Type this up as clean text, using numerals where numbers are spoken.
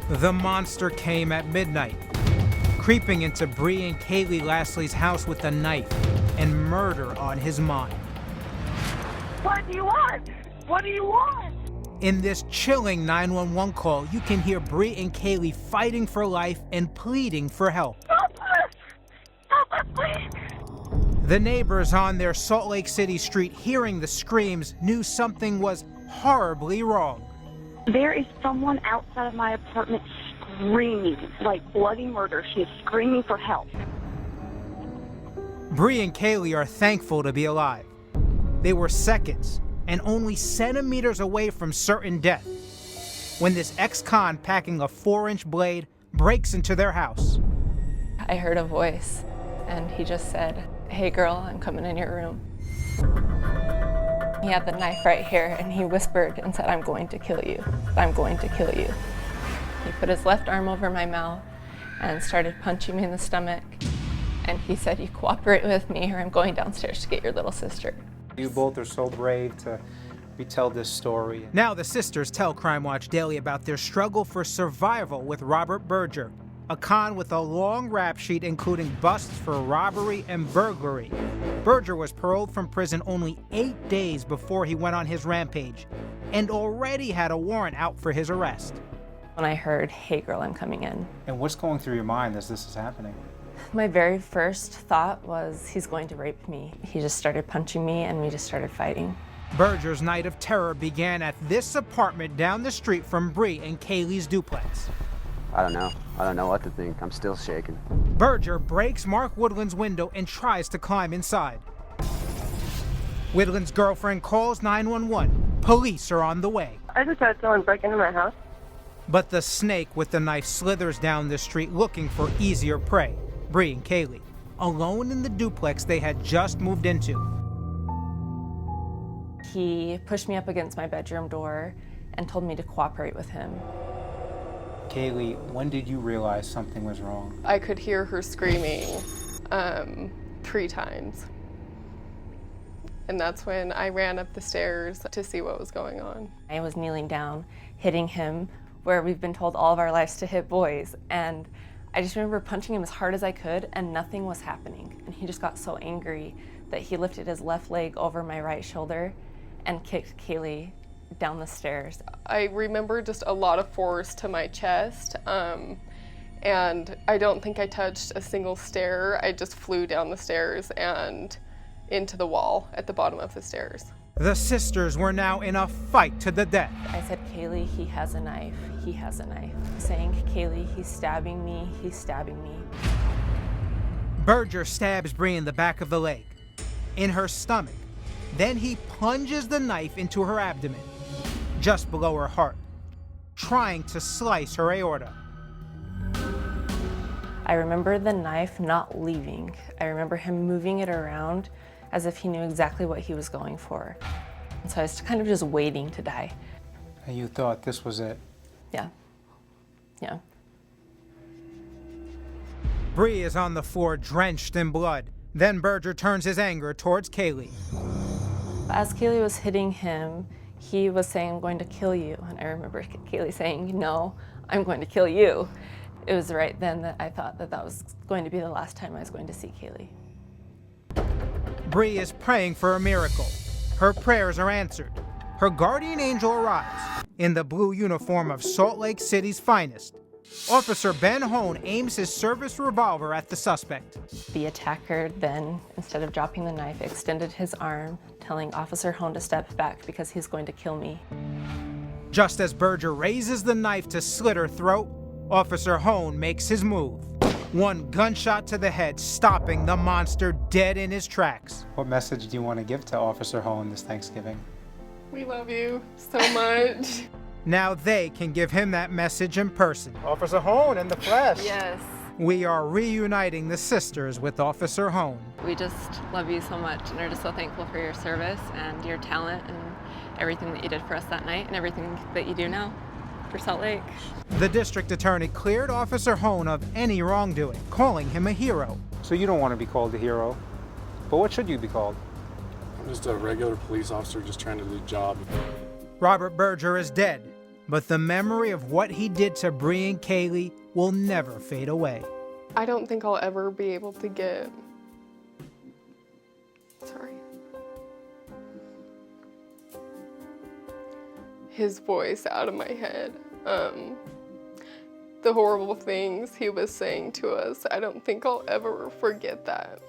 The monster came at midnight, creeping into Bre and Kayli Lasley's house with a knife and murder on his mind. What do you want? What do you want? In this chilling 911 call, you can hear Bre and Kayli fighting for life and pleading for help. Help us! Help us, please! The neighbors on their Salt Lake City street, hearing the screams, knew something was horribly wrong. There is someone outside of my apartment screaming like bloody murder. She is screaming for help. Bre and Kayli are thankful to be alive. They were seconds and only centimeters away from certain death when this ex-con packing a 4-inch blade breaks into their house. I heard a voice, and he just said, "Hey girl, I'm coming in your room." He had the knife right here, and he whispered and said, "I'm going to kill you. I'm going to kill you." He put his left arm over my mouth and started punching me in the stomach. And he said, "You cooperate with me or I'm going downstairs to get your little sister." You both are so brave to retell this story. Now the sisters tell Crime Watch Daily about their struggle for survival with Robert Berger, a con with a long rap sheet including busts for robbery and burglary. Berger was paroled from prison only 8 days before he went on his rampage and already had a warrant out for his arrest. When I heard, "Hey girl, I'm coming in," And what's going through your mind as this is happening? my very first thought was, he's going to rape me. He just started punching me and we just started fighting. Berger's night of terror began at this apartment down the street from Bre and Kayli's duplex. I don't know. I don't know what to think. I'm still shaking. Berger breaks Mark Woodland's window and tries to climb inside. Woodland's girlfriend calls 911. Police are on the way. I just had someone break into my house. But the snake with the knife slithers down the street looking for easier prey. Bre and Kayli, alone in the duplex they had just moved into. He pushed me up against my bedroom door and told me to cooperate with him. Kayli, when did you realize something was wrong? I could hear her screaming 3 times. And that's when I ran up the stairs to see what was going on. I was kneeling down, hitting him where we've been told all of our lives to hit boys. And I just remember punching him as hard as I could and nothing was happening. And he just got so angry that he lifted his left leg over my right shoulder and kicked Kayli down the stairs. I remember just a lot of force to my chest, and I don't think I touched a single stair. I just flew down the stairs and into the wall at the bottom of the stairs. The sisters were now in a fight to the death. I said, "Kayli, he has a knife. He has a knife." Saying, "Kayli, he's stabbing me. He's stabbing me." Berger stabs Bre in the back of the leg, in her stomach. Then he plunges the knife into her abdomen, just below her heart, trying to slice her aorta. I remember the knife not leaving. I remember him moving it around as if he knew exactly what he was going for. And so I was kind of just waiting to die. And you thought this was it? Yeah. Yeah. Bre is on the floor, drenched in blood. Then Berger turns his anger towards Kayli. As Kayli was hitting him, he was saying, "I'm going to kill you." And I remember Kayli saying, "No, I'm going to kill you." It was right then that I thought that that was going to be the last time I was going to see Kayli. Bre is praying for a miracle. Her prayers are answered. Her guardian angel arrives in the blue uniform of Salt Lake City's finest. Officer Ben Hone aims his service revolver at the suspect. The attacker then, instead of dropping the knife, extended his arm, telling Officer Hone to step back because he's going to kill me. Just as Berger raises the knife to slit her throat, Officer Hone makes his move. One gunshot to the head, stopping the monster dead in his tracks. What message do you want to give to Officer Hone this Thanksgiving? We love you so much. Now they can give him that message in person. Officer Hone in the flesh. Yes. We are reuniting the sisters with Officer Hone. We just love you so much and are just so thankful for your service and your talent and everything that you did for us that night and everything that you do now for Salt Lake. The district attorney cleared Officer Hone of any wrongdoing, calling him a hero. So you don't want to be called a hero, but what should you be called? I'm just a regular police officer just trying to do the job. Robert Berger is dead, But the memory of what he did to Bre and Kayli will never fade away. I don't think I'll ever be able to get, his voice out of my head. The horrible things he was saying to us, I don't think I'll ever forget that.